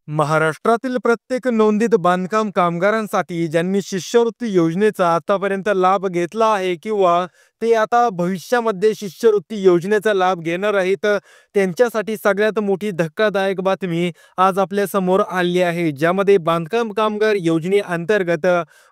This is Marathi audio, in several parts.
महाराष्ट्रातील प्रत्येक नोंदीत बांधकाम कामगारांसाठी ज्यांनी शिष्यवृत्ती योजनेचा आतापर्यंत लाभ घेतला आहे किंवा ते आता भविष्यामध्ये शिष्यवृत्ती योजनेचा लाभ घेणार आहेत, त्यांच्यासाठी सगळ्यात मोठी धक्कादायक बातमी आज आपल्या समोर आली आहे, ज्यामध्ये बांधकाम कामगार योजनेअंतर्गत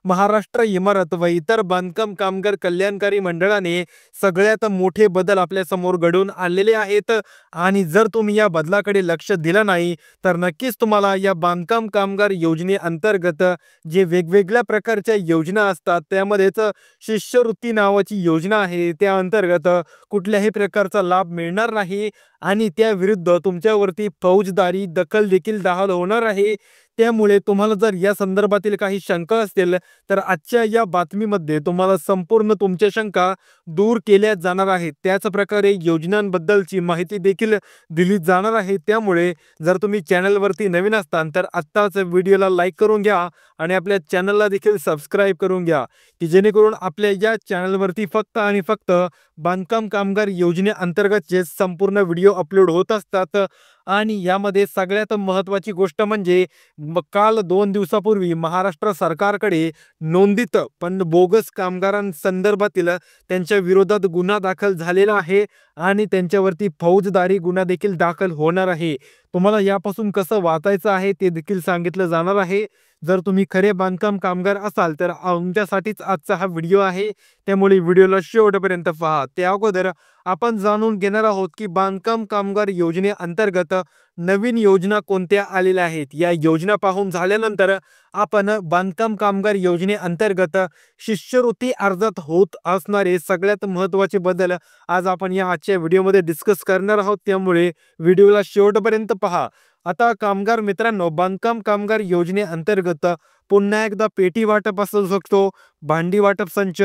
महाराष्ट्र इमारत व इतर बांधकाम कामगार कल्याणकारी मंडळाने सगळ्यात मोठे बदल आपल्या समोर घडून आणलेले आहेत. आणि जर तुम्ही या बदलाकडे लक्ष दिलं नाही तर नक्कीच तुम्हाला या बांधकाम कामगार योजनेअंतर्गत जे वेगवेगळ्या प्रकारच्या योजना असतात त्यामध्येच शिष्यवृत्ती नावाची योजना आहे, त्या अंतर्गत कुठल्याही प्रकारचा लाभ मिळणार नाही आणि त्या विरुद्ध तुमच्यावरती फौजदारी दखल देखील दाखल होणार आहे. त्यामुळे तुम्हाला जर या संदर्भातील काही शंका असतील तर आजच्या या बातमीमध्ये तुम्हाला संपूर्ण तुमच्या शंका दूर केल्या जाणार आहेत. त्याच प्रकारे योजनांबद्दलची माहिती देखील दिली जाणार आहे. त्यामुळे जर तुम्ही चॅनलवरती नवीन असताल तर आत्ताच व्हिडिओला लाईक करून घ्या आणि आपल्या चॅनलला देखील सबस्क्राईब करून घ्या, की जेणेकरून आपल्या या चॅनलवरती फक्त आणि फक्त बांधकाम कामगार योजनेअंतर्गत जे संपूर्ण व्हिडिओ अपलोड होत असतात. आणि यामध्ये सगळ्यात महत्त्वाची गोष्ट म्हणजे काल 2 दिवसापूर्वी महाराष्ट्र सरकारकडे नोंदित पण बोगस कामगारांसंदर्भातील त्यांच्या विरोधात गुन्हा दाखल झालेला आहे आणि त्यांच्यावरती फौजदारी गुन्हा देखील दाखल होणार आहे. तुम्हाला यापासून कसं वाचायचं आहे ते देखील सांगितलं जाणार आहे. जर तुम्ही खरे बांधकाम कामगार असाल तर तुमच्यासाठीच आजचा हा व्हिडिओ आहे, त्यामुळे व्हिडिओला शेवटपर्यंत पहा. त्या अगोदर आपण जाणून घेणार आहोत की बांधकाम कामगार योजनेअंतर्गत नवीन योजना कोणत्या आलेल्या आहेत. या योजना पाहून झाल्यानंतर आपण बांधकाम कामगार योजनेअंतर्गत शिष्यवृत्ती अर्जात होत असणारे सगळ्यात महत्त्वाचे बदल आज आपण या आजच्या व्हिडिओमध्ये डिस्कस करणार आहोत, त्यामुळे व्हिडिओला शेवटपर्यंत पहा. आता कामगार मित्रांनो, बांधकाम कामगार योजनेअंतर्गत पुन्हा एकदा पेटी वाटप असू शकतो, भांडी वाटप संच,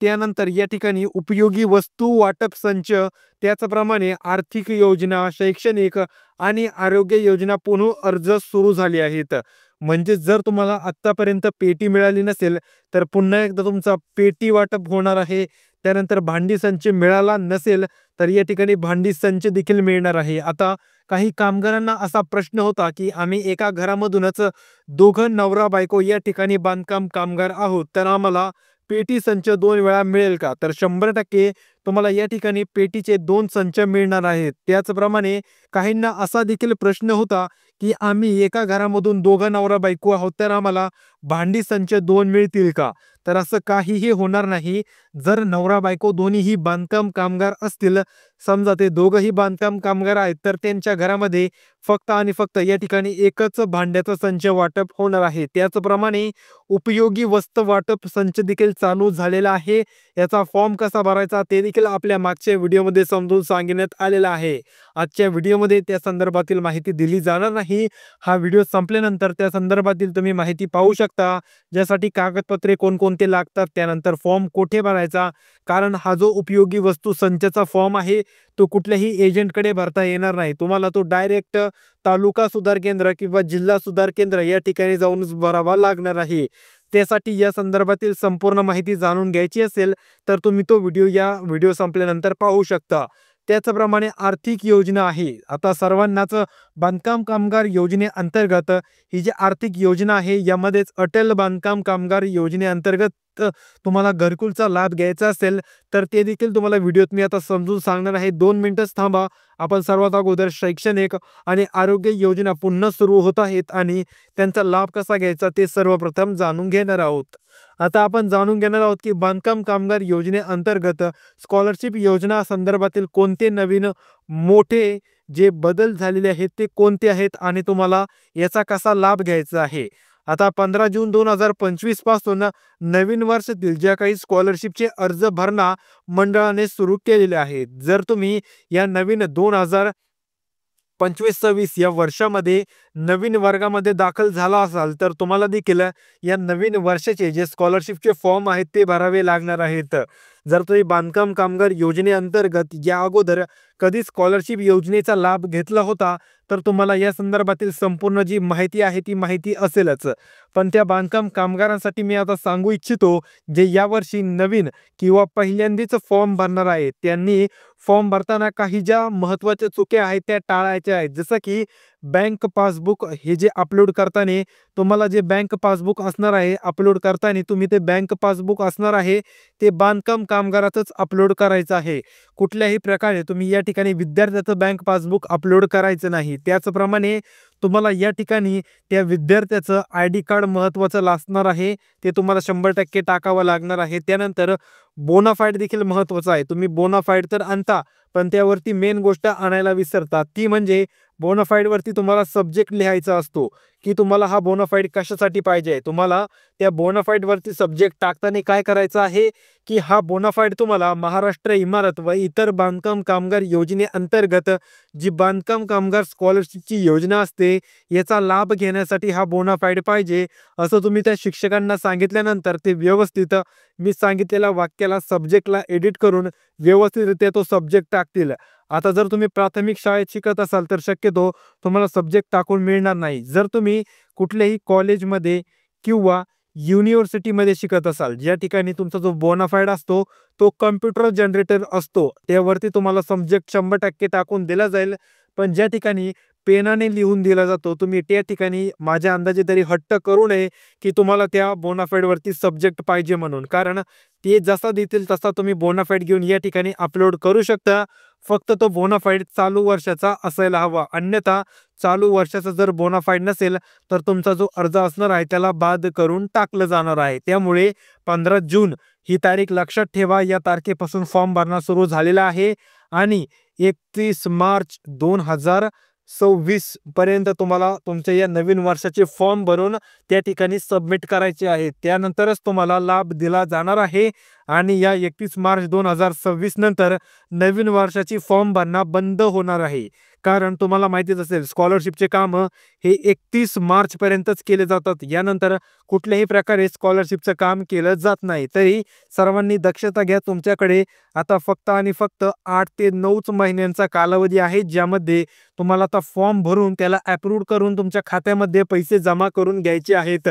त्यानंतर या ठिकाणी उपयोगी वस्तू वाटप संच, त्याचप्रमाणे आर्थिक योजना, शैक्षणिक आणि आरोग्य योजना पुन्हा अर्ज सुरू झाले आहेत. म्हणजे जर तुम्हाला आतापर्यंत पेटी मिळाली नसेल तर पुन्हा एकदा तुमचा पेटी वाटप होणार आहे. त्यानंतर भांडी संच मिळाला नसेल तर या ठिकाणी भांडी संच देखील मिळणार आहे. आता काही कामगारांना असा प्रश्न होता की आम्ही एका घरामधूनच दोघं नवरा बायको या ठिकाणी बांधकाम कामगार आहोत, तर आम्हाला पेटी संच 2 वेळा मिळेल का? तर 100% तुम्हाला या ठिकाणी पेटीचे 2 संच मिळणार आहेत. त्याचप्रमाणे काहींना असा देखील प्रश्न होता की आम्ही एका घरामधून दोघं नवरा बायको आहोत, तर आम्हाला भांडी संच 2 मिळतील का? तर असं काहीही होणार नाही. जर नवरा बायको दोन्हीही बांधकाम कामगार असतील, समजा ते दोघंही बांधकाम कामगार आहेत, तर त्यांच्या घरामध्ये फक्त आणि फक्त या ठिकाणी एकच भांड्याचा संच वाटप होणार आहे. त्याचप्रमाणे उपयोगी वस्तू वाटप संच देखील चालू झालेला आहे. याचा फॉर्म कसा भरायचा ते देखील आपल्या मागच्या व्हिडिओमध्ये समजून सांगण्यात आलेलं आहे. आजच्या व्हिडिओमध्ये त्या संदर्भातील माहिती दिली जाणार नाही. हा व्हिडिओ संपल्यानंतर त्या संदर्भातील तुम्ही माहिती पाहू शकता, ज्यासाठी कागदपत्रे कोणकोणते लागतात, त्यानंतर फॉर्म कुठे भरायचा. कारण हा जो उपयोगी वस्तू संचचा फॉर्म आहे तो कुठल्याही एजंटकडे भरता येणार नाही. तुम्हाला तो डायरेक्ट तालुका सुधार केंद्र किंवा जिल्हा सुधार केंद्र या ठिकाणी जाऊनच भरावा लागणार आहे. त्यासाठी या संदर्भातील संपूर्ण माहिती जाणून घ्यायची असेल तर तुम्ही तो व्हिडिओ या व्हिडिओ संपल्यानंतर पाहू शकता. त्याचप्रमाणे आर्थिक योजना आहे. आता सर्वांनाच बांधकाम कामगार योजनेअंतर्गत ही जी आर्थिक योजना आहे यामध्येच अटल बांधकाम कामगार योजनेअंतर्गत तुम्हाला घरकुलचा लाभ घ्यायचा असेल तर ते देखील तुम्हाला व्हिडिओत मी आता समजून सांगणार आहे. 2 मिनिटच थांबा. आपण सर्वात अगोदर शैक्षणिक आणि आरोग्य योजना पुन्हा सुरू होत आहेत आणि त्यांचा लाभ कसा घ्यायचा ते सर्वप्रथम जाणून घेणार आहोत. आता आपण जाणून घेणार आहोत की बांधकाम कामगार योजनेअंतर्गत स्कॉलरशिप योजना संदर्भातील कोणते नवीन मोठे जे बदल झालेले आहेत ते कोणते आहेत आणि तुम्हाला याचा कसा लाभ घ्यायचा आहे. आता 15 जून 2025 पासून नवीन वर्षातील ज्या काही स्कॉलरशिपचे अर्ज भरणा मंडळाने सुरू केलेले आहेत, जर तुम्ही या नवीन 2025-26 या वर्षामध्ये नवीन वर्गामध्ये दाखल झाला असाल तर तुम्हाला देखील या नवीन वर्षाचे जे स्कॉलरशिपचे फॉर्म आहेत ते भरावे लागणार आहेत. जर तुम्ही बांधकाम कामगार योजनेअंतर्गत या अगोदर कधी स्कॉलरशिप योजनेचा लाभ घेतला होता, तर तुम्हाला या संदर्भातील संपूर्ण जी माहिती आहे ती माहिती असेलच. पण त्या बांधकाम कामगारांसाठी मी आता सांगू इच्छितो, जे यावर्षी नवीन किंवा पहिल्यांदाच फॉर्म भरणार आहेत, त्यांनी फॉर्म भरताना काही ज्या महत्त्वाच्या चुक्या आहेत त्या टाळायच्या आहेत. जसं की बँक पासबुक हे जे अपलोड करताना तुम्हाला जे बँक पासबुक असणार आहे, अपलोड करताना तुम्ही ते बँक पासबुक असणार आहे, ते बांधकाम कामगाराचंच अपलोड करायचं आहे. कुठल्याही प्रकारे तुम्ही या ठिकाणी विद्यार्थ्याचं बँक पासबुक अपलोड करायचं नाही. त्याचप्रमाणे तुम्हाला या ठिकाणी त्या विद्यार्थ्याचं आयडी कार्ड महत्त्वाचं असणार आहे. ते तुम्हाला 100% टाकावं लागणार आहे. त्यानंतर बोनाफाईड देखील महत्त्वाचं आहे. तुम्ही बोनाफाईड तर आणता, पण त्यावरती मेन गोष्ट आणायला विसरता. ती म्हणजे बोनाफाईडवरती तुम्हाला सब्जेक्ट लिहायचा असतो, की तुम्हाला हा बोनाफाईड कशासाठी पाहिजे. तुम्हाला त्या बोनाफाईडवरती सब्जेक्ट टाकताना काय करायचं आहे, की हा बोनाफाईड तुम्हाला महाराष्ट्र इमारत व इतर बांधकाम कामगार योजनेअंतर्गत जी बांधकाम कामगार स्कॉलरशिपची योजना असते, याचा लाभ घेण्यासाठी हा बोनाफाईड पाहिजे, असं तुम्ही त्या शिक्षकांना सांगितल्यानंतर ते व्यवस्थित मी सांगितलेल्या वाक्याला सब्जेक्टला एडिट करून व्यवस्थितरित्या तो सब्जेक्ट टाकतील. आता जर तुम्ही प्राथमिक शाळेत शिकत असाल तर शक्यतो तुम्हाला सब्जेक्ट टाकून मिळणार नाही. जर तुम्ही कुठल्याही कॉलेजमध्ये किंवा युनिव्हर्सिटीमध्ये शिकत असाल, ज्या ठिकाणी तुमचा जो बोनाफाईड असतो तो कॉम्प्युटर जनरेटर असतो, त्यावरती तुम्हाला सब्जेक्ट 100% टाकून दिला जाईल. पण ज्या ठिकाणी पेनाने लिहून दिला जातो, तुम्ही त्या ठिकाणी माझ्या अंदाजे तरी हट्ट करू नये, की तुम्हाला त्या बोनाफाईडवरती सब्जेक्ट पाहिजे म्हणून. कारण ते जसा देतील तसा तुम्ही बोनाफाईड घेऊन या ठिकाणी अपलोड करू शकता. फक्त तो बोनाफाईड चालू वर्षाचा असायला हवा. अन्यथा चालू वर्षाचा जर बोनाफाईड नसेल, तर तुमचा जो अर्ज असणार आहे त्याला बाद करून टाकलं जाणार आहे. त्यामुळे 15 जून ही तारीख लक्षात ठेवा. या तारखेपासून फॉर्म भरणं सुरू झालेला आहे आणि 31 मार्च 2026 पर्यंत तुम्हाला तुमच्या या नवीन वर्षाचे फॉर्म भरून त्या ठिकाणी सबमिट करायचे आहेत. त्यानंतरच तुम्हाला लाभ दिला जाणार आहे आणि या 31 मार्च 2026 नंतर नवीन वर्षाची फॉर्म भरणं बंद होणार आहे. कारण तुम्हाला माहितीच असेल, स्कॉलरशिपचे काम हे 31 मार्च पर्यंतच केले जातात. यानंतर कुठल्याही प्रकारे स्कॉलरशिपचं काम केलं जात नाही. तरी सर्वांनी दक्षता घ्या. तुमच्याकडे आता फक्त आणि फक्त 8 ते 9च महिन्यांचा कालावधी आहे, ज्यामध्ये तुम्हाला आता फॉर्म भरून त्याला अप्रूव्ह करून तुमच्या खात्यामध्ये पैसे जमा करून घ्यायचे आहेत.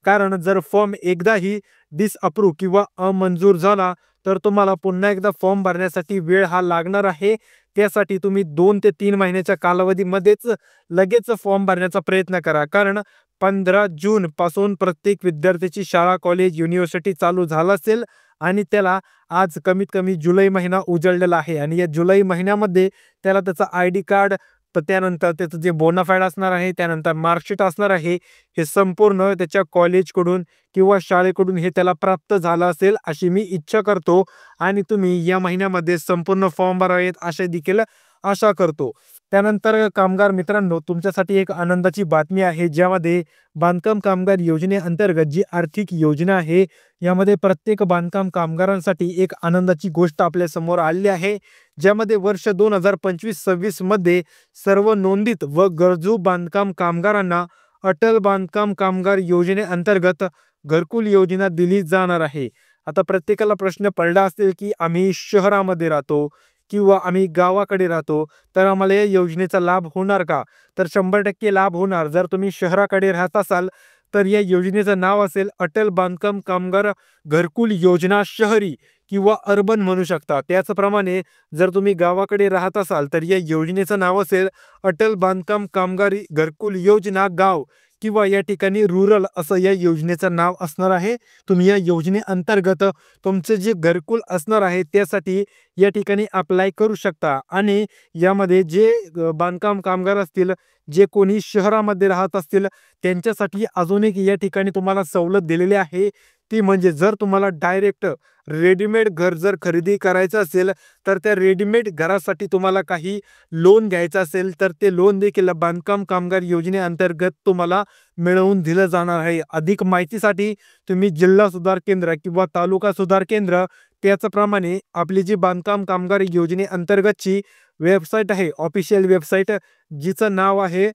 कारण जर फॉर्म एकदाही डिसअप्रूव्ह किंवा अमंजूर झाला, तर तुम्हाला पुन्हा एकदा फॉर्म भरण्यासाठी वेळ हा लागणार आहे. त्यासाठी तुम्ही 2 ते 3 महिन्याच्या कालावधीमध्येच लगेच फॉर्म भरण्याचा प्रयत्न करा. कारण 15 जून पासून प्रत्येक विद्यार्थ्याची शाळा, कॉलेज, युनिव्हर्सिटी चालू झालं असेल आणि त्याला आज कमीत कमी जुलै महिना उजळलेला आहे आणि या जुलै महिन्यामध्ये त्याला त्याचा आयडी कार्ड, तर त्यानंतर त्याचं जे बोनाफाईड असणार आहे, त्यानंतर मार्कशीट असणार आहे, हे संपूर्ण त्याच्या कॉलेजकडून किंवा शाळेकडून हे त्याला प्राप्त झालं असेल अशी मी इच्छा करतो आणि तुम्ही या महिन्यामध्ये संपूर्ण फॉर्म भरावेत अशी देखील आशा करतो. त्यानंतर कामगार मित्रांनो, तुमच्यासाठी एक आनंदाची बातमी आहे, ज्यामध्ये बांधकाम कामगार योजनेअंतर्गत जी आर्थिक योजना आहे, यामध्ये प्रत्येक बांधकाम कामगारांसाठी एक आनंदाची गोष्ट आपल्या समोर आलेली आहे. ज्यामध्ये वर्ष 2025-26 मध्ये सर्व नोंदित व गरजू बांधकाम कामगारांना अटल बांधकाम कामगार योजनेअंतर्गत घरकुल योजना दिली जाणार आहे. आता प्रत्येकाला प्रश्न पडला असेल, की आम्ही शहरामध्ये राहतो किंवा आम्ही गावाकडे राहतो, तर आम्हाला या योजनेचा लाभ होणार का? तर 100% लाभ होणार. जर तुम्ही शहराकडे राहत असाल, तर या योजनेचं नाव असेल अटल बांधकाम कामगार घरकुल योजना शहरी किंवा अर्बन म्हणू शकता. त्याचप्रमाणे जर तुम्ही गावाकडे राहत असाल, तर या योजनेचं नाव असेल अटल बांधकाम कामगारी घरकुल योजना गाव किंवा या ठिकाणी रुरल असं या योजनेचं नाव असणार आहे. तुम्ही या योजनेअंतर्गत तुमचे जे घरकुल असणार आहे त्यासाठी या ठिकाणी अप्लाय करू शकता आणि यामध्ये जे बांधकाम कामगार असतील, जे कोणी शहरामध्ये राहत असतील, त्यांच्यासाठी अजून एक या ठिकाणी तुम्हाला सवलत दिलेली आहे. ती म्हणजे जर तुम्हाला डायरेक्ट रेडीमेड घर जर खरेदी करायचं असेल, तर त्या रेडीमेड घरासाठी तुम्हाला काही लोन घ्यायचं असेल, तर ते लोन देखील बांधकाम कामगार योजनेअंतर्गत तुम्हाला मिळवून दिलं जाणार आहे. अधिक माहितीसाठी तुम्ही जिल्हा सुधार केंद्र किंवा तालुका सुधार केंद्र, त्याचप्रमाणे आपली जी बांधकाम कामगार योजनेअंतर्गतची वेबसाईट आहे, ऑफिशियल वेबसाईट, जिचं नाव आहे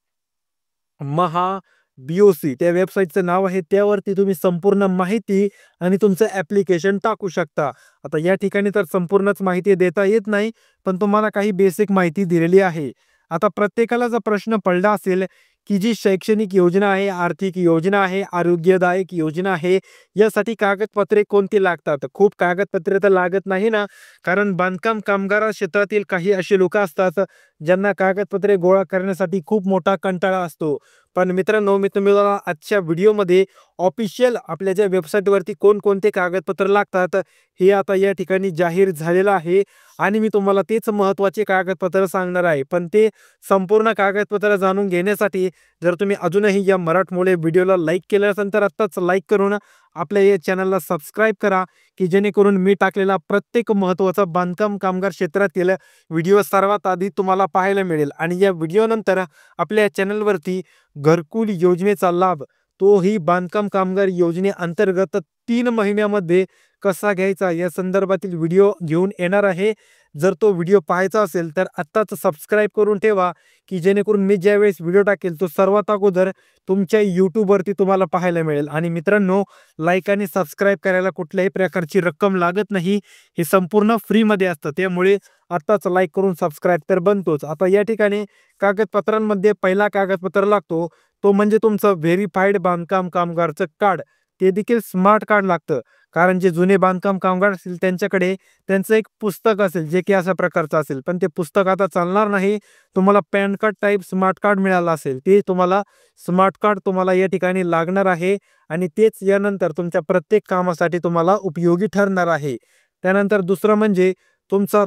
BOC त्या वेबसाईटचं नाव आहे. त्यावरती तुम्ही संपूर्ण माहिती आणि तुमचं ॲप्लिकेशन टाकू शकता. आता या ठिकाणी तर संपूर्णच माहिती देता येत नाही, पण तुम्हाला काही बेसिक माहिती दिलेली आहे. आता प्रत्येकाला जर प्रश्न पडला असेल, की जी शैक्षणिक योजना आहे, आर्थिक योजना आहे, आरोग्यदायक योजना आहे, यासाठी कागदपत्रे कोणती लागतात? खूप कागदपत्रे तर लागत नाही ना, कारण बांधकाम कामगार क्षेत्रातील काही असे लोकं असतात, ज्यांना कागदपत्रे गोळा करण्यासाठी खूप मोठा कंटाळा असतो. पण मित्रांनो, मी तुम्हाला आजच्या व्हिडिओमध्ये ऑफिशियल आपल्या ज्या वेबसाईटवरती कोणकोणते कागदपत्र लागतात, हे आता या ठिकाणी जाहीर झालेलं आहे आणि मी तुम्हाला तेच महत्त्वाचे कागदपत्र सांगणार आहे. पण ते संपूर्ण कागदपत्र जाणून घेण्यासाठी जर तुम्ही अजूनही या मराठमोळे व्हिडिओला लाईक केलं असेल, तर आत्ताच लाईक करून आपल्या या चॅनलला सबस्क्राईब करा, की जेणेकरून मी टाकलेला प्रत्येक महत्त्वाचा बांधकाम कामगार क्षेत्रातील व्हिडिओ सर्वात आधी तुम्हाला पाहायला मिळेल. आणि या व्हिडिओनंतर आपल्या चॅनलवरती घरकुल योजनेचा लाभ, तोही बांधकाम कामगार योजनेअंतर्गत 3 महिन्यामध्ये कसा घ्यायचा या संदर्भातील व्हिडिओ घेऊन येणार आहे. जर तो व्हिडिओ पाहायचा असेल तर आत्ताच सबस्क्राईब करून ठेवा, की जेणेकरून मी ज्यावेळेस व्हिडिओ टाकेल तो सर्वात अगोदर तुमच्या YouTubeवरती तुम्हाला पाहायला मिळेल. आणि मित्रांनो, लाईक आणि सबस्क्राईब करायला कुठल्याही प्रकारची रक्कम लागत नाही. हे संपूर्ण फ्रीमध्ये असतं. त्यामुळे आत्ताच लाईक करून सबस्क्राईब तर बनतोच. आता या ठिकाणी कागदपत्रांमध्ये पहिला कागदपत्र लागतो, तो म्हणजे तुमचं व्हेरिफाईड बांधकाम कामगारचं कार्ड. ते देखील स्मार्ट कार्ड लागतं. कारण जे जुने बांधकाम कामगार असतील त्यांच्याकडे त्यांचं एक पुस्तक असेल, जे की अशा प्रकारचं असेल. पण ते पुस्तक आता चालणार नाही. तुम्हाला pan card type smart card मिळालं असेल. ते तुम्हाला स्मार्ट कार्ड तुम्हाला या ठिकाणी लागणार आहे आणि तेच यानंतर तुमच्या प्रत्येक कामासाठी तुम्हाला उपयोगी ठरणार आहे. त्यानंतर दुसरं म्हणजे तुमचा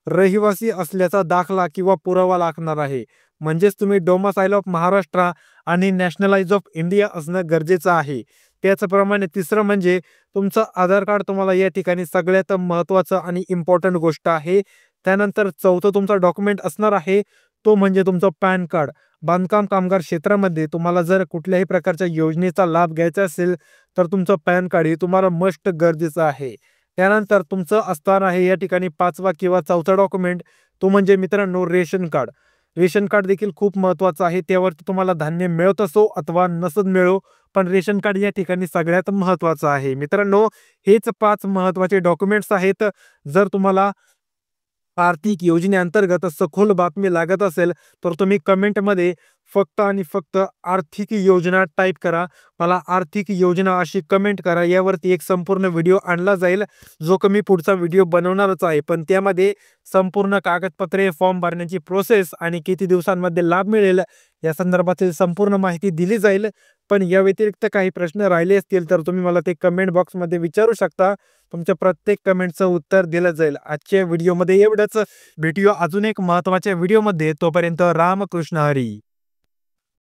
रहिवासी असल्याचा दाखला किंवा पुरावा लागणार आहे. म्हणजेच तुम्ही डोमिसाइल ऑफ महाराष्ट्र आणि नॅशनलाइज ऑफ इंडिया असणं गरजेचं आहे. त्याचप्रमाणे तिसरं म्हणजे तुमचं आधार कार्ड तुम्हाला या ठिकाणी सगळ्यात महत्त्वाचं आणि इम्पॉर्टंट गोष्ट आहे. त्यानंतर चौथं तुमचा डॉक्युमेंट असणार आहे, तो म्हणजे तुमचं पॅन कार्ड. बांधकाम कामगार क्षेत्रामध्ये तुम्हाला जर कुठल्याही प्रकारच्या योजनेचा लाभ घ्यायचा असेल, तर तुमचं पॅन कार्ड हे तुम्हाला मस्ट गरजेचं आहे. त्यानंतर तुमचं असणार आहे या ठिकाणी 5वा किंवा 4था डॉक्युमेंट, तो म्हणजे मित्रांनो रेशन कार्ड. रेशन कार्ड देखील खूप महत्त्वाचं आहे. त्यावरती तुम्हाला धान्य मिळत असो अथवा नसत मिळो, पण रेशन कार्ड या ठिकाणी सगळ्यात महत्त्वाचं आहे. मित्रांनो, हेच 5 महत्त्वाचे डॉक्युमेंट्स आहेत. जर तुम्हाला आर्थिक योजनेअंतर्गत सखोल बातमी लागत असेल, तर तुम्ही कमेंटमध्ये फक्त आणि फक्त आर्थिक योजना टाइप करा. मला आर्थिक योजना अशी कमेंट करा. यावरती एक संपूर्ण व्हिडिओ आणला जाईल, जो की मी पुढचा व्हिडिओ बनवणारच आहे. पण त्यामध्ये संपूर्ण कागदपत्रे, फॉर्म भरण्याची प्रोसेस आणि किती दिवसांमध्ये लाभ मिळेल या संदर्भातील संपूर्ण माहिती दिली जाईल. पण या व्यतिरिक्त काही प्रश्न राहिले असतील तर तुम्ही मला ते कमेंट बॉक्समध्ये विचारू शकता. तुमच्या प्रत्येक कमेंटचं उत्तर दिलं जाईल. आजच्या व्हिडिओमध्ये एवढंच. भेटूया अजून एक महत्त्वाच्या व्हिडिओमध्ये. तोपर्यंत रामकृष्ण हरी.